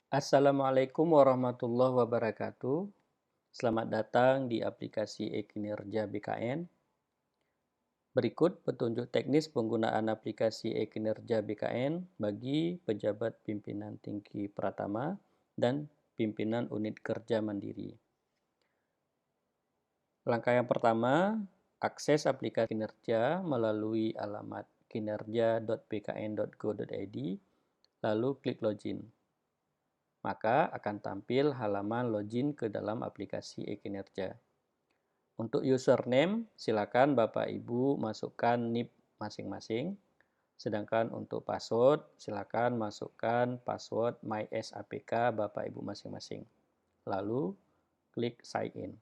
Assalamualaikum warahmatullahi wabarakatuh. Selamat datang di aplikasi e-Kinerja BKN. Berikut petunjuk teknis penggunaan aplikasi e-Kinerja BKN bagi pejabat pimpinan tinggi Pratama dan pimpinan unit kerja mandiri. Langkah yang pertama, akses aplikasi kinerja melalui alamat kinerja.bkn.go.id, lalu klik login. Maka akan tampil halaman login ke dalam aplikasi e-Kinerja. Untuk username, silakan Bapak Ibu masukkan NIP masing-masing. Sedangkan untuk password, silakan masukkan password MySAPK Bapak Ibu masing-masing. Lalu, klik sign in.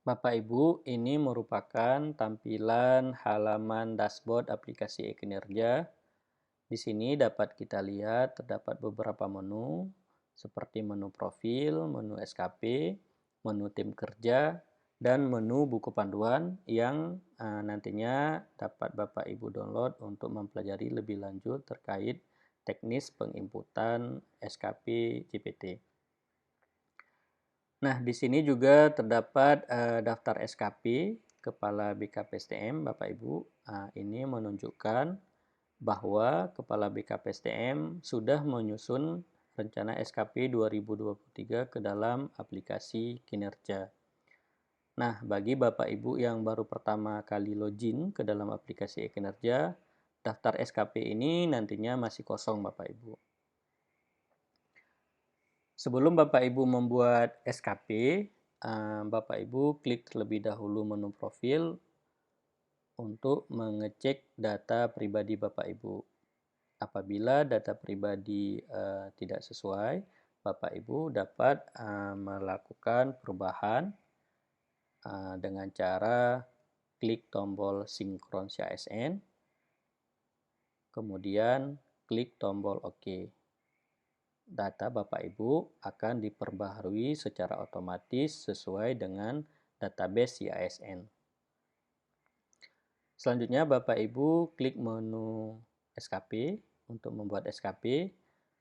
Bapak Ibu, ini merupakan tampilan halaman dashboard aplikasi e-Kinerja. Di sini dapat kita lihat terdapat beberapa menu, seperti menu profil, menu SKP, menu tim kerja, dan menu buku panduan yang nantinya dapat Bapak Ibu download untuk mempelajari lebih lanjut terkait teknis penginputan SKP JPT. Nah, di sini juga terdapat daftar SKP Kepala BKPSDM, Bapak Ibu. Ini menunjukkan bahwa Kepala BKPSDM sudah menyusun rencana SKP 2023 ke dalam aplikasi kinerja. Nah, bagi Bapak Ibu yang baru pertama kali login ke dalam aplikasi e-Kinerja, daftar SKP ini nantinya masih kosong Bapak Ibu. Sebelum Bapak Ibu membuat SKP, Bapak Ibu klik terlebih dahulu menu profil untuk mengecek data pribadi Bapak Ibu. Apabila data pribadi tidak sesuai, Bapak Ibu dapat melakukan perubahan dengan cara klik tombol sinkron CASN, kemudian klik tombol OK. Data Bapak Ibu akan diperbaharui secara otomatis sesuai dengan database CASN. Selanjutnya Bapak Ibu klik menu SKP untuk membuat SKP,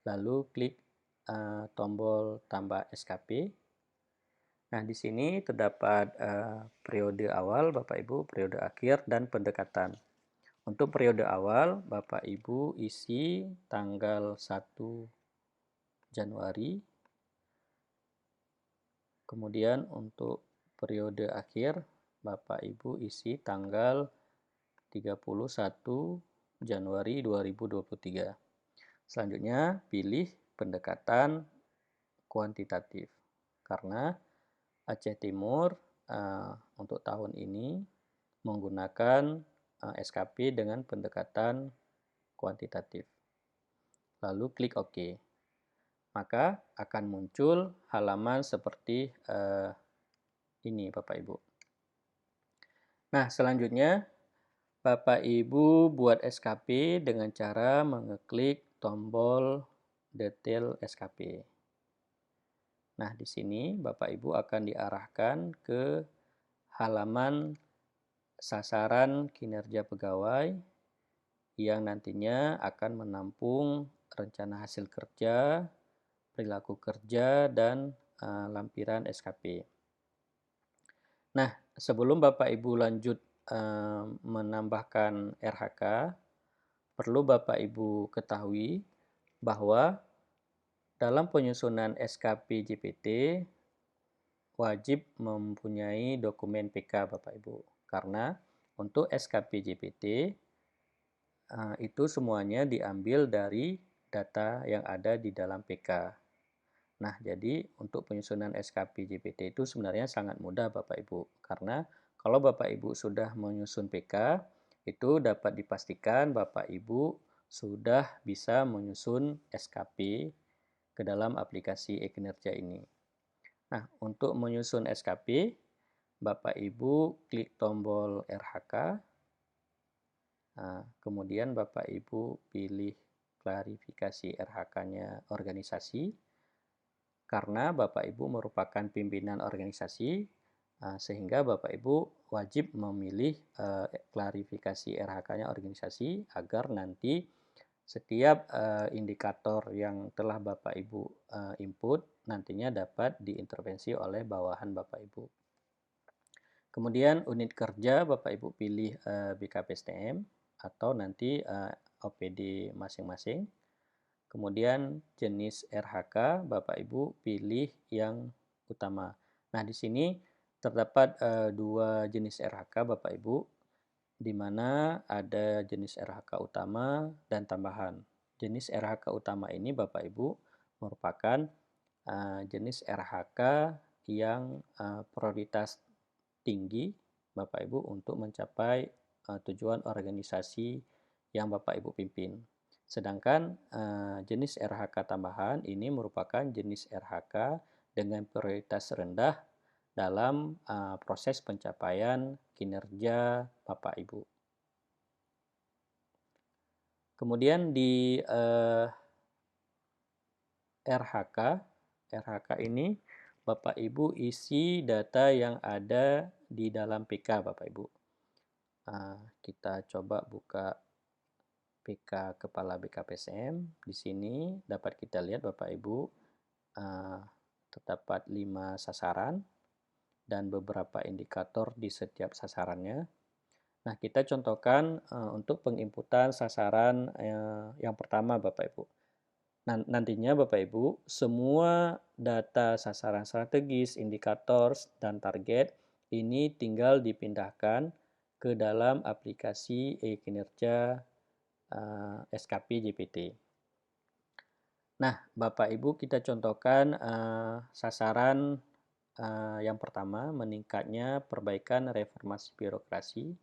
lalu klik tombol tambah SKP. Nah, di sini terdapat periode awal Bapak Ibu, periode akhir, dan pendekatan. Untuk periode awal, Bapak Ibu isi tanggal 1 Januari. Kemudian untuk periode akhir, Bapak Ibu isi tanggal 31 Januari 2023. Selanjutnya, pilih pendekatan kuantitatif. Karena Aceh Timur untuk tahun ini menggunakan SKP dengan pendekatan kuantitatif. Lalu klik OK. Maka akan muncul halaman seperti ini Bapak Ibu. Nah, selanjutnya Bapak Ibu buat SKP dengan cara mengeklik tombol detail SKP. Nah, di sini Bapak Ibu akan diarahkan ke halaman sasaran kinerja pegawai yang nantinya akan menampung rencana hasil kerja, perilaku kerja, dan lampiran SKP. Nah, sebelum Bapak Ibu lanjut menambahkan RHK, perlu Bapak Ibu ketahui bahwa dalam penyusunan SKP JPT wajib mempunyai dokumen PK Bapak Ibu. Karena untuk SKP JPT itu semuanya diambil dari data yang ada di dalam PK. Nah, jadi untuk penyusunan SKP JPT itu sebenarnya sangat mudah Bapak Ibu. Karena kalau Bapak Ibu sudah menyusun PK, itu dapat dipastikan Bapak Ibu sudah bisa menyusun SKP ke dalam aplikasi e-Kinerja ini. Nah, untuk menyusun SKP, Bapak Ibu klik tombol RHK, kemudian Bapak Ibu pilih klarifikasi RHK-nya organisasi. Karena Bapak Ibu merupakan pimpinan organisasi, sehingga Bapak Ibu wajib memilih klarifikasi RHK-nya organisasi agar nanti Setiap indikator yang telah Bapak Ibu input nantinya dapat diintervensi oleh bawahan Bapak Ibu. Kemudian unit kerja Bapak Ibu pilih BKPSTM atau nanti OPD masing-masing. Kemudian jenis RHK Bapak Ibu pilih yang utama. Nah, di sini terdapat dua jenis RHK Bapak Ibu, di mana ada jenis RHK utama dan tambahan. Jenis RHK utama ini Bapak Ibu merupakan jenis RHK yang prioritas tinggi Bapak Ibu untuk mencapai tujuan organisasi yang Bapak Ibu pimpin. Sedangkan jenis RHK tambahan ini merupakan jenis RHK dengan prioritas rendah dalam proses pencapaian kinerja Bapak Ibu. Kemudian di RHK ini Bapak Ibu isi data yang ada di dalam PK Bapak Ibu. Kita coba buka PK Kepala BKPSDM. Di sini dapat kita lihat Bapak Ibu terdapat 5 sasaran dan beberapa indikator di setiap sasarannya. Nah, kita contohkan untuk penginputan sasaran yang pertama Bapak Ibu. Nantinya Bapak Ibu, semua data sasaran strategis, indikator, dan target ini tinggal dipindahkan ke dalam aplikasi e-kinerja SKP JPT. Nah, Bapak Ibu kita contohkan sasaran yang pertama, meningkatnya perbaikan reformasi birokrasi.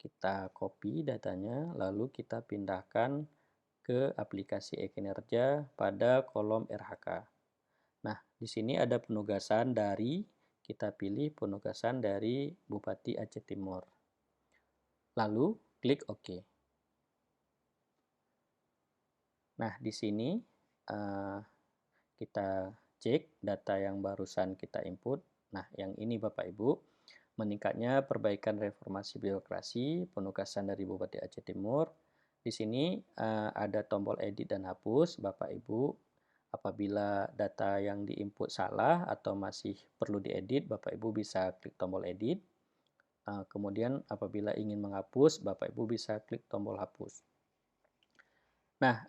Kita copy datanya, lalu kita pindahkan ke aplikasi e-kinerja pada kolom RHK. Nah, di sini ada penugasan dari, kita pilih penugasan dari Bupati Aceh Timur. Lalu klik OK. Nah, di sini kita cek data yang barusan kita input. Nah, yang ini Bapak Ibu, meningkatnya perbaikan reformasi birokrasi, penugasan dari Bupati Aceh Timur. Di sini ada tombol edit dan hapus. Bapak Ibu, apabila data yang diinput salah atau masih perlu diedit, Bapak Ibu bisa klik tombol edit. Kemudian apabila ingin menghapus, Bapak Ibu bisa klik tombol hapus. Nah,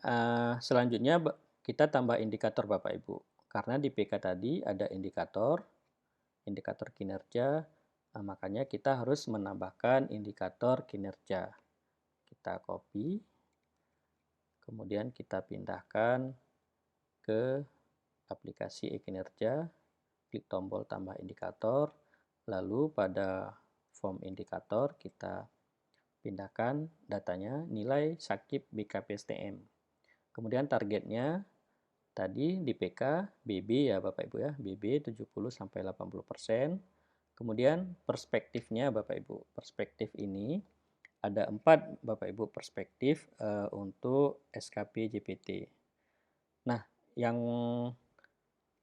selanjutnya kita tambah indikator Bapak Ibu. Karena di PK tadi ada indikator kinerja, makanya kita harus menambahkan indikator kinerja. Kita copy, kemudian kita pindahkan ke aplikasi e-kinerja, klik tombol tambah indikator, lalu pada form indikator kita pindahkan datanya nilai sakit BKPSTM. Kemudian targetnya tadi di PK BB ya Bapak Ibu ya, BB 70-80%. Kemudian perspektifnya Bapak Ibu. Perspektif ini ada 4 Bapak Ibu perspektif untuk SKP JPT. Nah, yang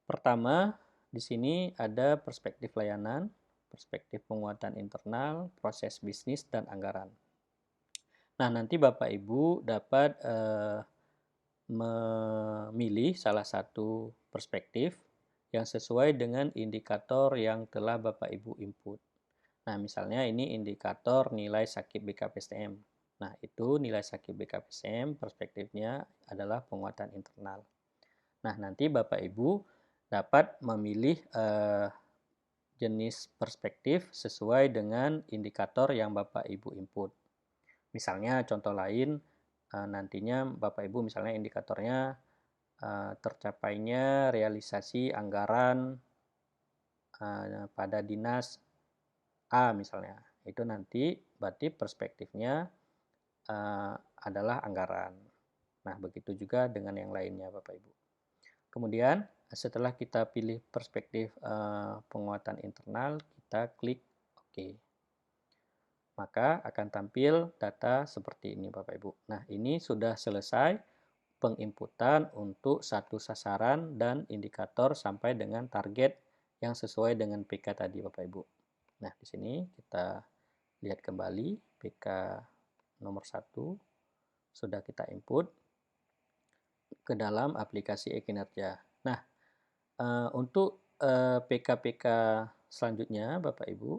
pertama di sini ada perspektif layanan, perspektif penguatan internal, proses bisnis, dan anggaran. Nah, nanti Bapak Ibu dapat memilih salah satu perspektif yang sesuai dengan indikator yang telah Bapak Ibu input. Nah, misalnya ini indikator nilai sakit BKPSDM. Nah, itu nilai sakit BKPSDM perspektifnya adalah penguatan internal. Nah, nanti Bapak Ibu dapat memilih jenis perspektif sesuai dengan indikator yang Bapak Ibu input. Misalnya contoh lain, nantinya Bapak Ibu misalnya indikatornya tercapainya realisasi anggaran pada dinas A misalnya. Itu nanti berarti perspektifnya adalah anggaran. Nah, begitu juga dengan yang lainnya Bapak Ibu. Kemudian setelah kita pilih perspektif penguatan internal, kita klik OK. Maka akan tampil data seperti ini Bapak Ibu. Nah, ini sudah selesai penginputan untuk satu sasaran dan indikator sampai dengan target yang sesuai dengan PK tadi Bapak Ibu. Nah, di sini kita lihat kembali PK nomor 1 sudah kita input. ke dalam aplikasi e-kinerja. Nah, untuk PK-PK selanjutnya Bapak Ibu,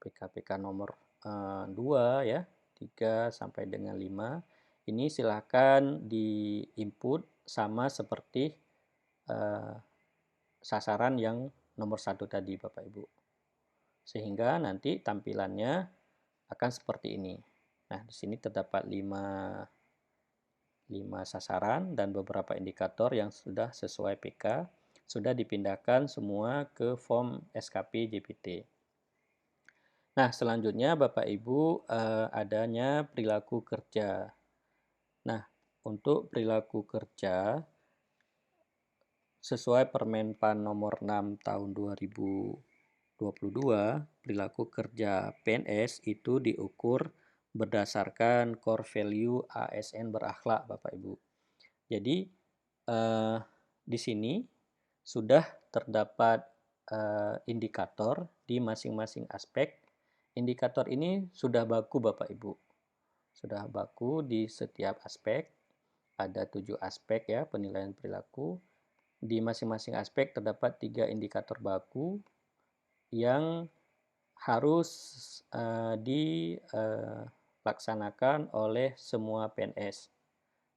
PK-PK nomor 2 ya, 3 sampai dengan 5, ini silakan di-input sama seperti eh, sasaran yang nomor 1 tadi Bapak Ibu. Sehingga nanti tampilannya akan seperti ini. Nah, di sini terdapat 5 sasaran dan beberapa indikator yang sudah sesuai PK, sudah dipindahkan semua ke form SKP JPT. Nah, selanjutnya Bapak Ibu adanya perilaku kerja. Nah, untuk perilaku kerja sesuai Permenpan nomor 6 tahun 2022, perilaku kerja PNS itu diukur berdasarkan core value ASN berakhlak Bapak Ibu. Jadi di sini sudah terdapat indikator di masing-masing aspek. Indikator ini sudah baku Bapak Ibu. Sudah baku di setiap aspek. Ada 7 aspek ya penilaian perilaku. Di masing-masing aspek terdapat 3 indikator baku yang harus dilaksanakan oleh semua PNS.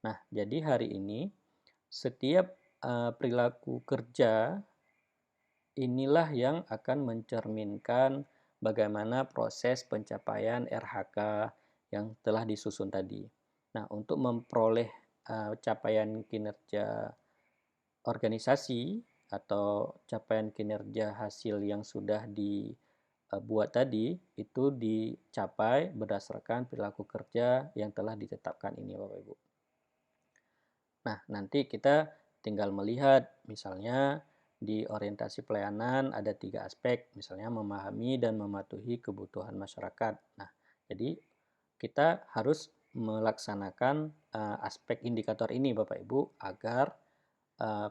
Nah, jadi hari ini setiap perilaku kerja inilah yang akan mencerminkan bagaimana proses pencapaian RHK yang telah disusun tadi. Nah, untuk memperoleh capaian kinerja organisasi atau capaian kinerja hasil yang sudah dibuat tadi itu dicapai berdasarkan perilaku kerja yang telah ditetapkan ini Bapak Ibu. Nah, nanti kita tinggal melihat misalnya di orientasi pelayanan ada 3 aspek, misalnya memahami dan mematuhi kebutuhan masyarakat. Nah, jadi kita harus melaksanakan aspek indikator ini Bapak Ibu agar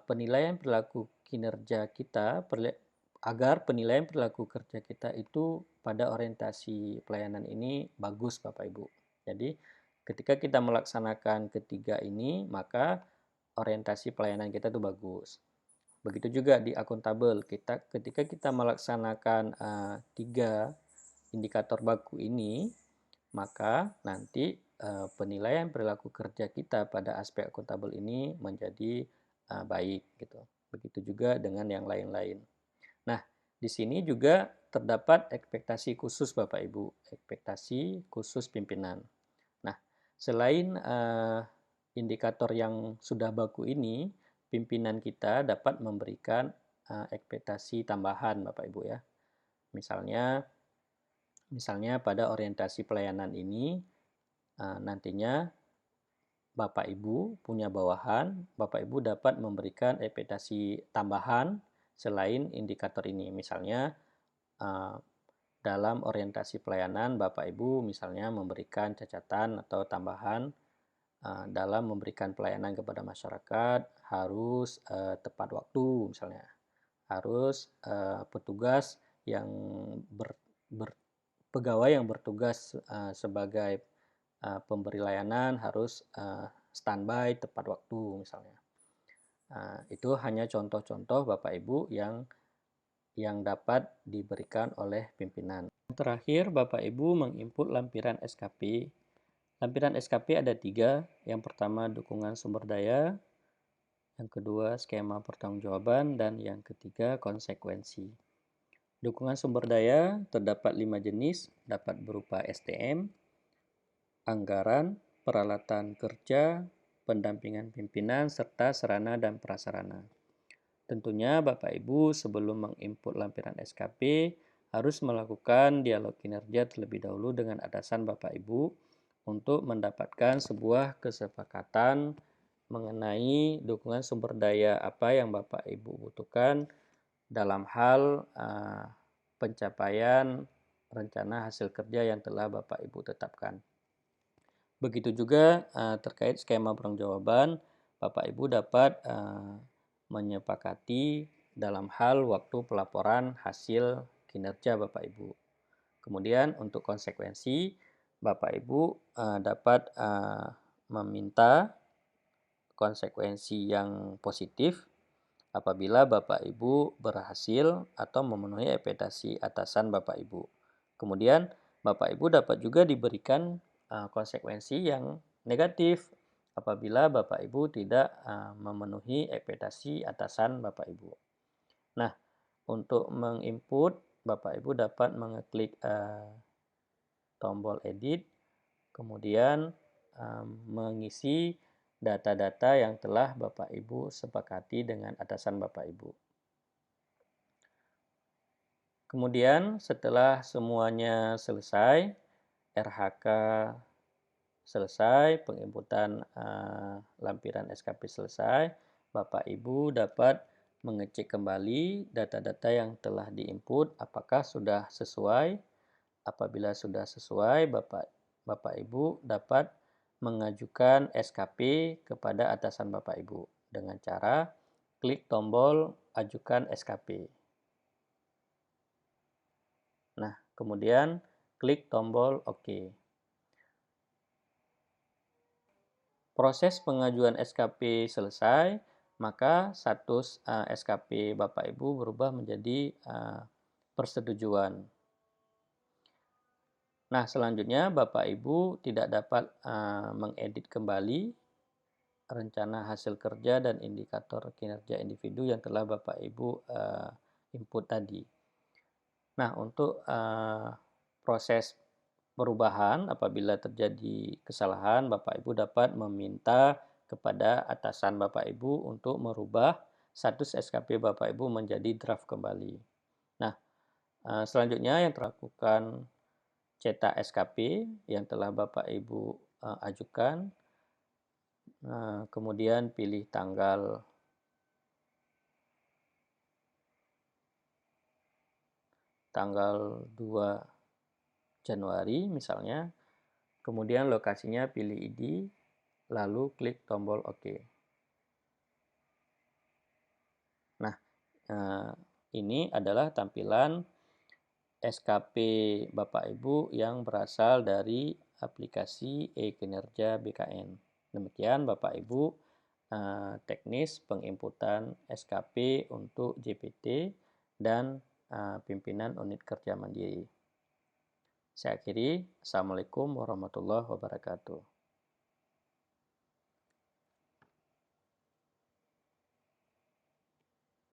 penilaian perilaku kinerja kita agar penilaian perilaku kerja kita itu pada orientasi pelayanan ini bagus Bapak Ibu. Jadi ketika kita melaksanakan ketiga ini maka orientasi pelayanan kita itu bagus. Begitu juga di akuntabel, ketika kita melaksanakan 3 indikator baku ini, maka nanti penilaian perilaku kerja kita pada aspek akuntabel ini menjadi baik gitu. Begitu juga dengan yang lain-lain. Nah, di sini juga terdapat ekspektasi khusus Bapak Ibu, ekspektasi khusus pimpinan. Nah, selain indikator yang sudah baku ini, pimpinan kita dapat memberikan ekspektasi tambahan Bapak Ibu ya. Misalnya pada orientasi pelayanan ini nantinya Bapak Ibu punya bawahan, Bapak Ibu dapat memberikan ekspektasi tambahan selain indikator ini. Misalnya dalam orientasi pelayanan Bapak Ibu misalnya memberikan catatan atau tambahan dalam memberikan pelayanan kepada masyarakat harus tepat waktu misalnya. Harus petugas yang pegawai yang bertugas sebagai pemberi layanan harus standby tepat waktu misalnya. Itu hanya contoh-contoh Bapak Ibu yang dapat diberikan oleh pimpinan. Terakhir, Bapak Ibu menginput lampiran SKP. Lampiran SKP ada 3. Yang pertama dukungan sumber daya, yang kedua skema pertanggungjawaban, dan yang ketiga konsekuensi. Dukungan sumber daya terdapat 5 jenis, dapat berupa STM, anggaran, peralatan kerja, pendampingan pimpinan, serta sarana dan prasarana. Tentunya Bapak Ibu sebelum menginput lampiran SKP harus melakukan dialog kinerja terlebih dahulu dengan atasan Bapak Ibu untuk mendapatkan sebuah kesepakatan mengenai dukungan sumber daya apa yang Bapak Ibu butuhkan dalam hal pencapaian rencana hasil kerja yang telah Bapak Ibu tetapkan. Begitu juga terkait skema pertanggungjawaban, Bapak Ibu dapat menyepakati dalam hal waktu pelaporan hasil kinerja Bapak Ibu. Kemudian untuk konsekuensi, Bapak Ibu dapat meminta konsekuensi yang positif apabila Bapak Ibu berhasil atau memenuhi ekspektasi atasan Bapak Ibu. Kemudian Bapak Ibu dapat juga diberikan konsekuensi yang negatif apabila Bapak Ibu tidak memenuhi ekspektasi atasan Bapak Ibu. Nah, untuk menginput, Bapak Ibu dapat mengeklik tombol edit, kemudian mengisi data-data yang telah Bapak Ibu sepakati dengan atasan Bapak Ibu. Kemudian setelah semuanya selesai, RHK selesai, penginputan lampiran SKP selesai, Bapak Ibu dapat mengecek kembali data-data yang telah diinput apakah sudah sesuai. Apabila sudah sesuai, Bapak Ibu dapat mengajukan SKP kepada atasan Bapak Ibu dengan cara klik tombol ajukan SKP. Nah, kemudian klik tombol OK. Proses pengajuan SKP selesai, maka status SKP Bapak Ibu berubah menjadi persetujuan. Nah, selanjutnya Bapak Ibu tidak dapat mengedit kembali rencana hasil kerja dan indikator kinerja individu yang telah Bapak Ibu input tadi. Nah, untuk proses perubahan apabila terjadi kesalahan, Bapak Ibu dapat meminta kepada atasan Bapak Ibu untuk merubah status SKP Bapak Ibu menjadi draft kembali. Nah, selanjutnya yang terlakukan cetak SKP yang telah Bapak Ibu ajukan, kemudian pilih tanggal tanggal 2 Januari misalnya, kemudian lokasinya pilih ID, lalu klik tombol OK. Nah, ini adalah tampilan SKP Bapak Ibu yang berasal dari aplikasi e-Kinerja BKN. Demikian Bapak Ibu teknis penginputan SKP untuk JPT dan pimpinan unit kerja mandiri. Saya akhiri. Assalamualaikum warahmatullahi wabarakatuh.